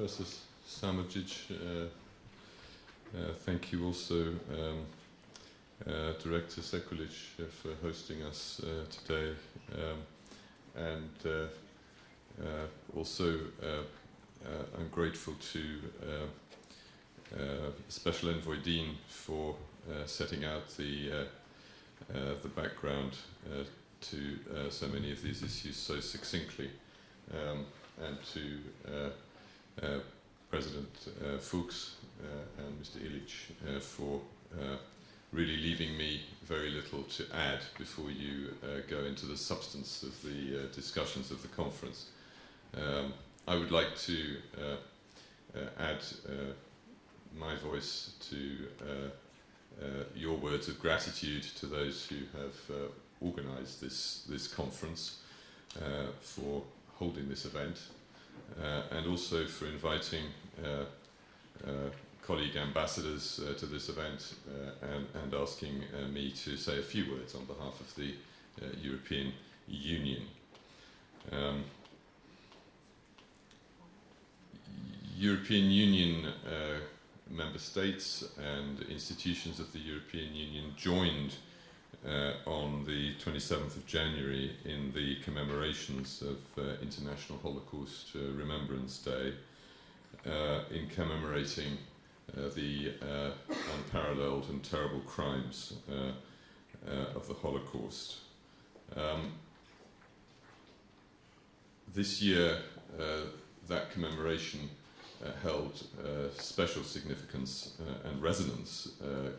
Professor Samodzic. Thank you also, Director Sekulic, for hosting us today. Also, I'm grateful to Special Envoy Dean for setting out the background to so many of these issues so succinctly, and to President Fuchs and Mr. Illich for really leaving me very little to add before you go into the substance of the discussions of the conference. I would like to add my voice to your words of gratitude to those who have organised this conference, for holding this event, and also for inviting colleague ambassadors to this event, and asking me to say a few words on behalf of the European Union. European Union member states and institutions of the European Union joined on the 27th of January in the commemorations of International Holocaust Remembrance Day, in commemorating the unparalleled and terrible crimes of the Holocaust. This year, that commemoration held special significance and resonance,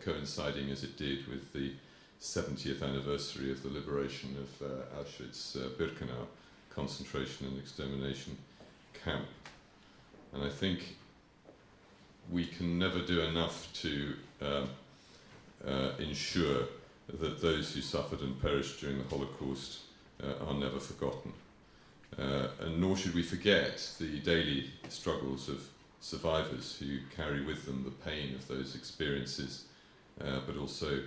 coinciding as it did with the 70th anniversary of the liberation of Auschwitz-Birkenau concentration and extermination camp. And I think we can never do enough to ensure that those who suffered and perished during the Holocaust are never forgotten. And nor should we forget the daily struggles of survivors who carry with them the pain of those experiences, but also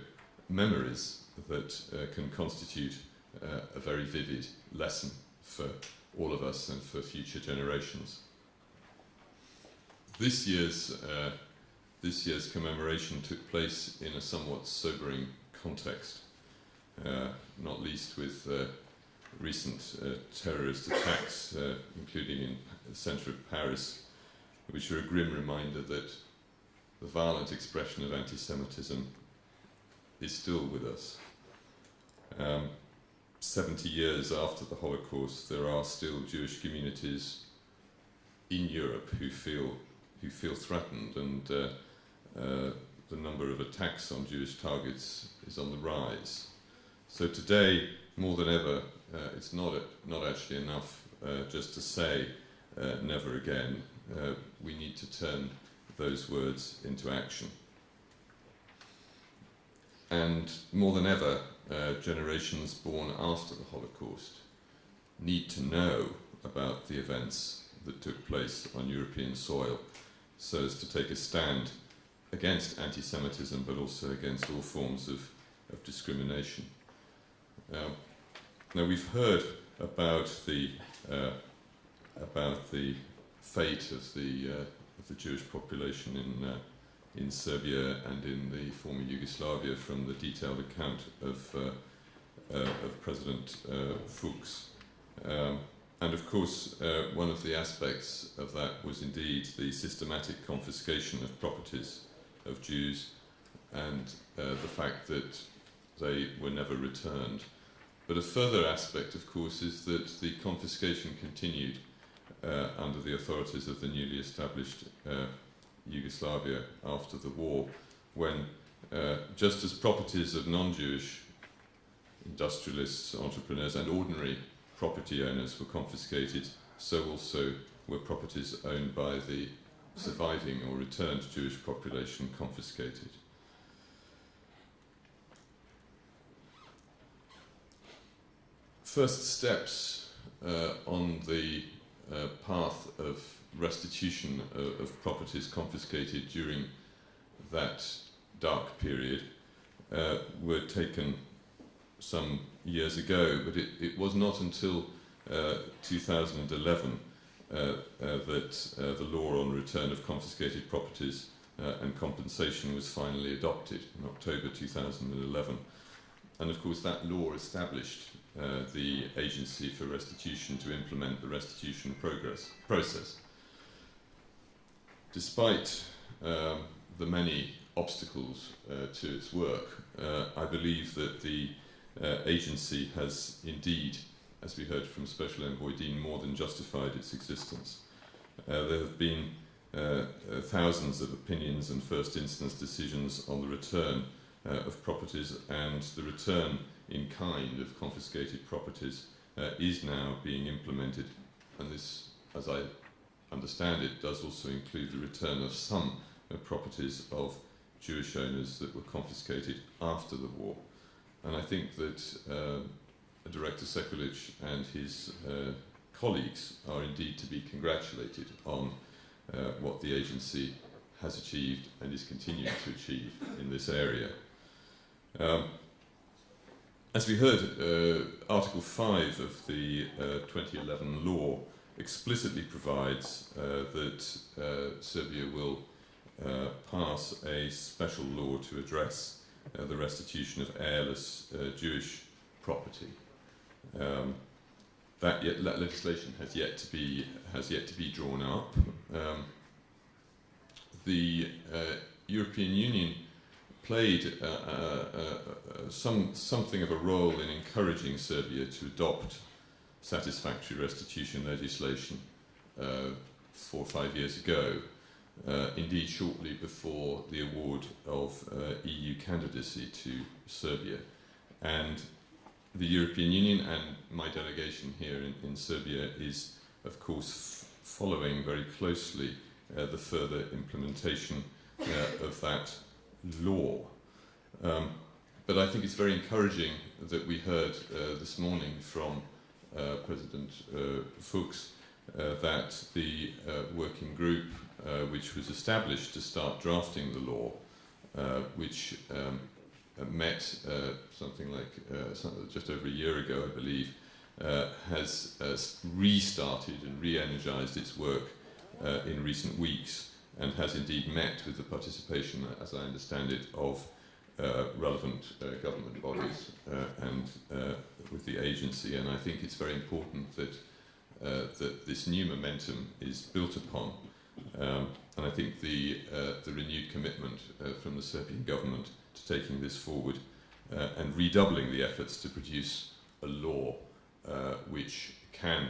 memories that can constitute a very vivid lesson for all of us and for future generations. This year's commemoration took place in a somewhat sobering context, not least with recent terrorist attacks, including in the centre of Paris, which are a grim reminder that the violent expression of anti-Semitism is still with us. 70 years after the Holocaust, there are still Jewish communities in Europe who feel threatened, and the number of attacks on Jewish targets is on the rise. So today, more than ever, it's not actually enough just to say never again. We need to turn those words into action. And more than ever, generations born after the Holocaust need to know about the events that took place on European soil, so as to take a stand against anti-Semitism, but also against all forms of discrimination. Now we've heard about the fate of the Jewish population in Serbia and in the former Yugoslavia from the detailed account of President Fuchs. And of course, one of the aspects of that was indeed the systematic confiscation of properties of Jews, and the fact that they were never returned. But a further aspect, of course, is that the confiscation continued under the authorities of the newly established Yugoslavia after the war, when just as properties of non-Jewish industrialists, entrepreneurs and ordinary property owners were confiscated, so also were properties owned by the surviving or returned Jewish population confiscated. First steps on the path of restitution of properties confiscated during that dark period were taken some years ago, but it was not until 2011 that the law on return of confiscated properties and compensation was finally adopted in October 2011. And of course that law established the Agency for Restitution to implement the restitution process. Despite the many obstacles to its work, I believe that the agency has indeed, as we heard from Special Envoy Dean, more than justified its existence. There have been thousands of opinions and first instance decisions on the return of properties, and the return in kind of confiscated properties is now being implemented, and this, as I understand it, does also include the return of some properties of Jewish owners that were confiscated after the war. And I think that Director Sekulic and his colleagues are indeed to be congratulated on what the agency has achieved and is continuing to achieve in this area. As we heard, Article 5 of the 2011 law explicitly provides that Serbia will pass a special law to address the restitution of heirless Jewish property. That legislation has yet to be drawn up. The European Union played something of a role in encouraging Serbia to adopt satisfactory restitution legislation 4 or 5 years ago, indeed shortly before the award of EU candidacy to Serbia. And the European Union and my delegation here in Serbia is, of course, following very closely the further implementation of that law. But I think it's very encouraging that we heard this morning from President Fuchs that the working group which was established to start drafting the law, which met something like just over a year ago, I believe, has restarted and re-energized its work in recent weeks, and has indeed met with the participation, as I understand it, of relevant government bodies and with the agency. And I think it's very important that that this new momentum is built upon. And I think the renewed commitment from the Serbian government to taking this forward and redoubling the efforts to produce a law which can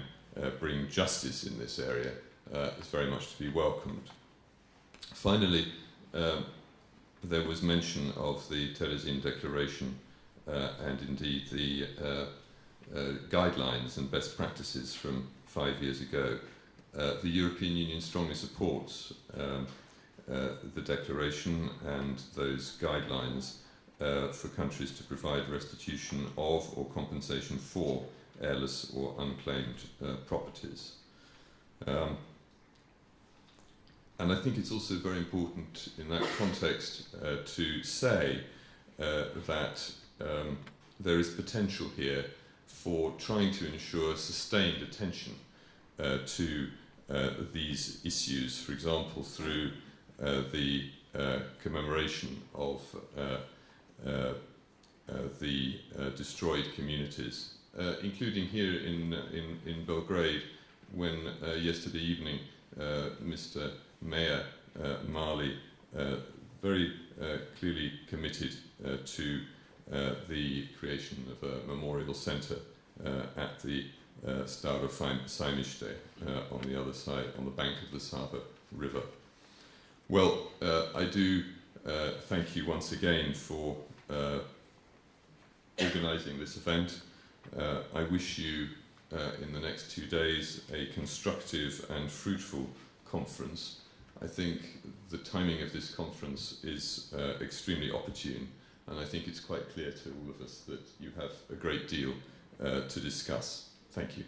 bring justice in this area is very much to be welcomed. Finally, there was mention of the Terezin Declaration and indeed the guidelines and best practices from 5 years ago. The European Union strongly supports the declaration and those guidelines for countries to provide restitution of or compensation for heirless or unclaimed properties. And I think it's also very important in that context to say that there is potential here for trying to ensure sustained attention to these issues, for example, through the commemoration of the destroyed communities, including here in Belgrade, when yesterday evening Mr. Mayor Mali very clearly committed to the creation of a memorial centre at the Staro Sajmište on the other side, on the bank of the Sava River. Well, I do thank you once again for organising this event. I wish you in the next 2 days a constructive and fruitful conference. I think the timing of this conference is extremely opportune, and I think it's quite clear to all of us that you have a great deal to discuss. Thank you.